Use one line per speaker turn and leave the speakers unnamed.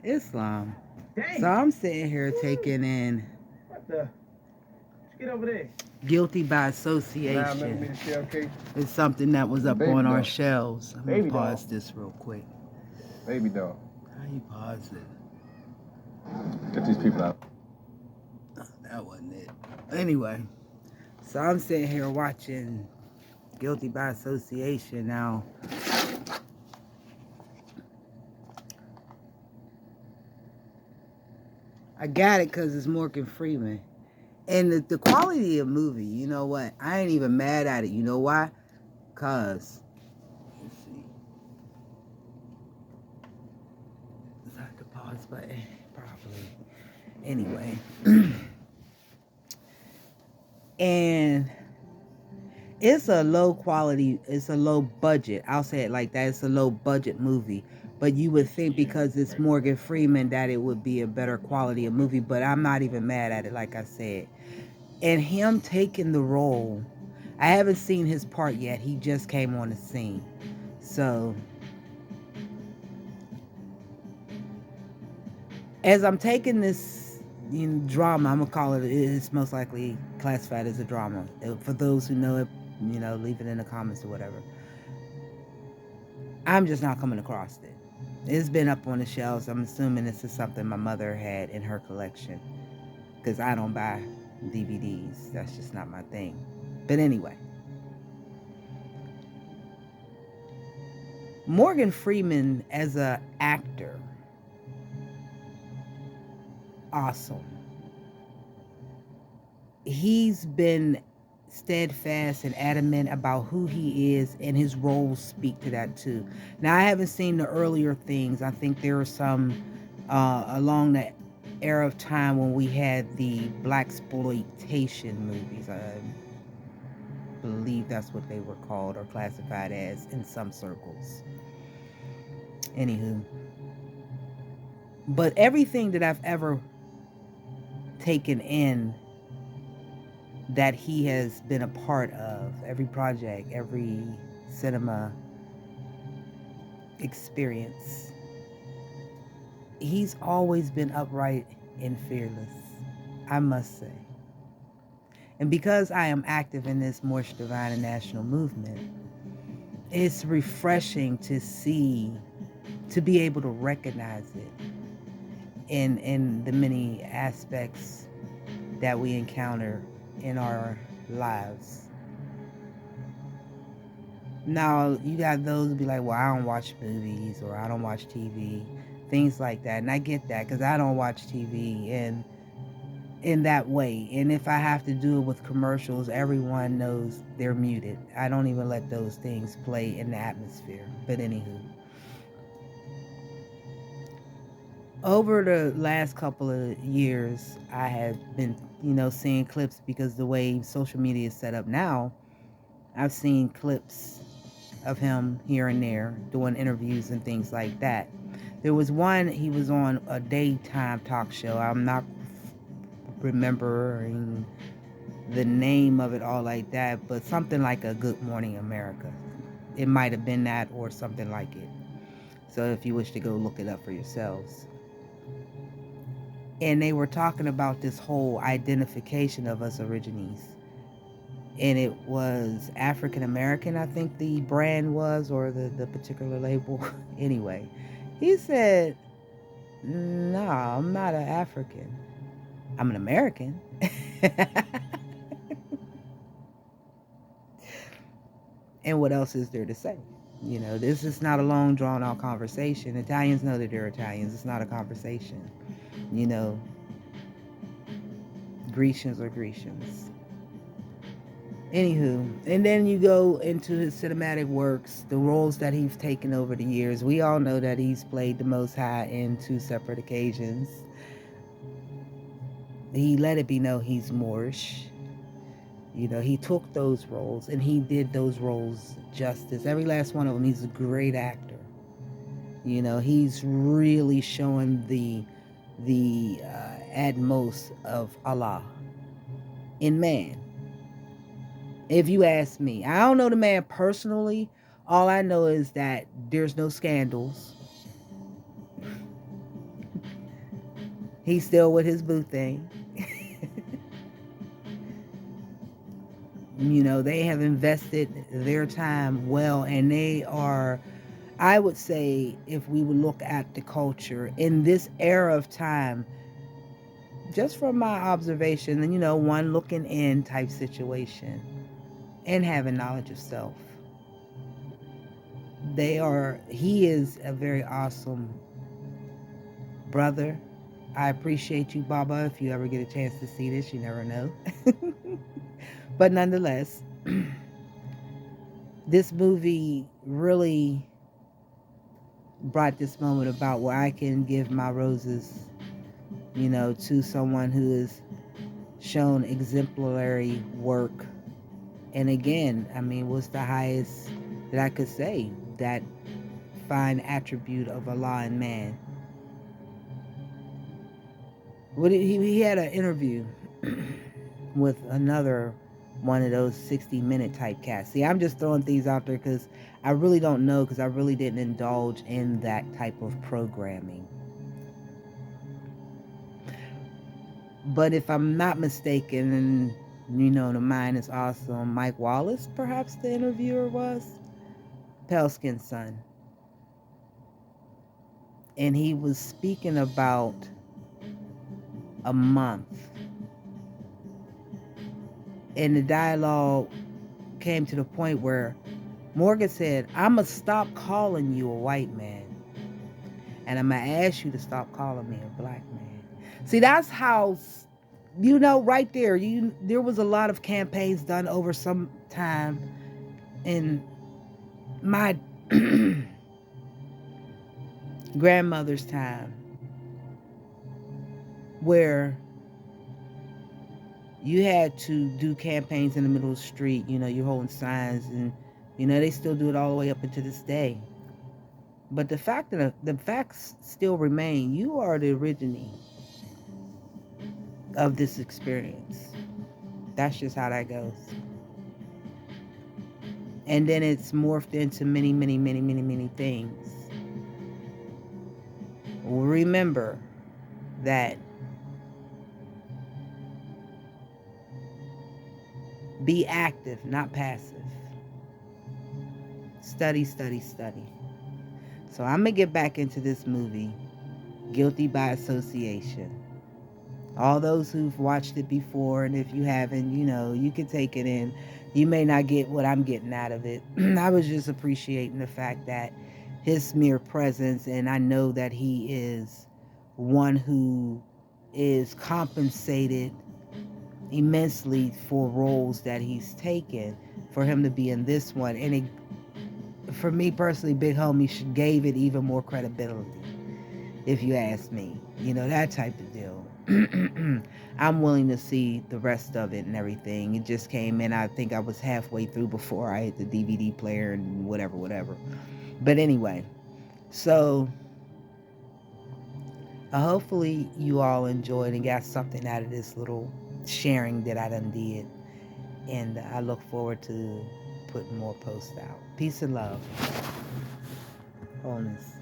Islam.
Dang.
So I'm sitting here taking in
What the? Get over there.
Guilty by
Nah, remember me
Association.
to say okay?
It's something that was up
Baby
on our
doll.
shelves. I'm going to
Baby doll.
pause this real quick.
Baby doll.
How you pause it?
Get these people out.
That wasn't it. Anyway, so I'm sitting here watching Guilty by Association now. I got it because it's Morgan Freeman. And the quality of the movie, you know what? I ain't even mad at it. You know why? Because, let's see. Is that the pause button? Probably. Anyway. And it's a low quality, it's a low budget. I'll say it like that. It's a low budget movie. But you would think because it's Morgan Freeman that it would be a better quality of movie. But I'm not even mad at it, like I said. And him taking the role, I haven't seen his part yet. He just came on the scene. So as I'm taking this drama, I'm gonna call it. It's most likely classified as a drama. For those who know it, leave it in the comments or whatever. I'm just not coming across it. It's been up on the shelves. I'm assuming this is something my mother had in her collection because I don't buy DVDs. That's just not my thing. But anyway, Morgan Freeman as a actor, awesome. He's been steadfast and adamant about who he is, and his roles speak to that too. Now, I haven't seen the earlier things. I think there are some along the era of time when we had the black exploitation movies. I believe that's what they were called or classified as in some circles. Anywho, but everything that I've ever taken in that he has been a part of, every project, every cinema experience, he's always been upright and fearless, I must say. And because I am active in this Moorish Divine and National movement, it's refreshing to see, to be able to recognize it in the many aspects that we encounter in our lives. Now, you got those who be like, well, I don't watch movies or I don't watch TV, things like that. And I get that because I don't watch TV in that way. And if I have to do it with commercials, everyone knows they're muted. I don't even let those things play in the atmosphere. But anywho, over the last couple of years, I have been, seeing clips because the way social media is set up now, I've seen clips of him here and there doing interviews and things like that. There was one, he was on a daytime talk show. I'm not remembering the name of it all like that, but something like a Good Morning America. It might have been that or something like it. So if you wish to go look it up for yourselves. And they were talking about this whole identification of us Aborigines. And it was African American, I think the brand was, or the particular label. Anyway, he said, no, I'm not an African. I'm an American. And what else is there to say? This is not a long, drawn out conversation. Italians know that they're Italians. It's not a conversation. You know, Grecians are Grecians. Anywho, and then you go into his cinematic works, the roles that he's taken over the years. We all know that he's played the Most High in 2 separate occasions. He let it be known he's Moorish. He took those roles and he did those roles justice. Every last one of them. He's a great actor. He's really showing the utmost of Allah in man. If you ask me, I don't know the man personally. All I know is that there's no scandals. He's still with his boo thing. You know, they have invested their time well, and they are, I would say, if we would look at the culture in this era of time, just from my observation, and one looking in type situation and having knowledge of self, he is a very awesome brother. I appreciate you, Baba. If you ever get a chance to see this, you never know. But nonetheless, this movie really brought this moment about where I can give my roses, to someone who has shown exemplary work. And again, I mean, what's the highest that I could say? That fine attribute of Allah and man. He had an interview with another one of those 60-minute type casts. See, I'm just throwing things out there because I really don't know, because I really didn't indulge in that type of programming. But if I'm not mistaken, and the mind is awesome, Mike Wallace, perhaps the interviewer was, pale skinned son. And he was speaking about a month. And the dialogue came to the point where Morgan said, I'm going to stop calling you a white man. And I'm going to ask you to stop calling me a black man. See, that's how, right there, there was a lot of campaigns done over some time in my grandmother's time where you had to do campaigns in the middle of the street. You're holding signs, and they still do it all the way up into this day. But the facts still remain. You are the originator of this experience. That's just how that goes. And then it's morphed into many, many, many, many, many things. Remember that be active, not passive. Study, study, study. So I'm going to get back into this movie, Guilty by Association. All those who've watched it before, and if you haven't, you can take it in. You may not get what I'm getting out of it. I was just appreciating the fact that his mere presence, and I know that he is one who is compensated immensely for roles that he's taken, for him to be in this one. And for me personally, Big Homie gave it even more credibility, if you ask me. That type of deal. I'm willing to see the rest of it and everything. It just came in. I think I was halfway through before I hit the DVD player and whatever. But anyway, so hopefully you all enjoyed and got something out of this little sharing that I done did. And I look forward to putting more posts out. Peace and love. Wholeness.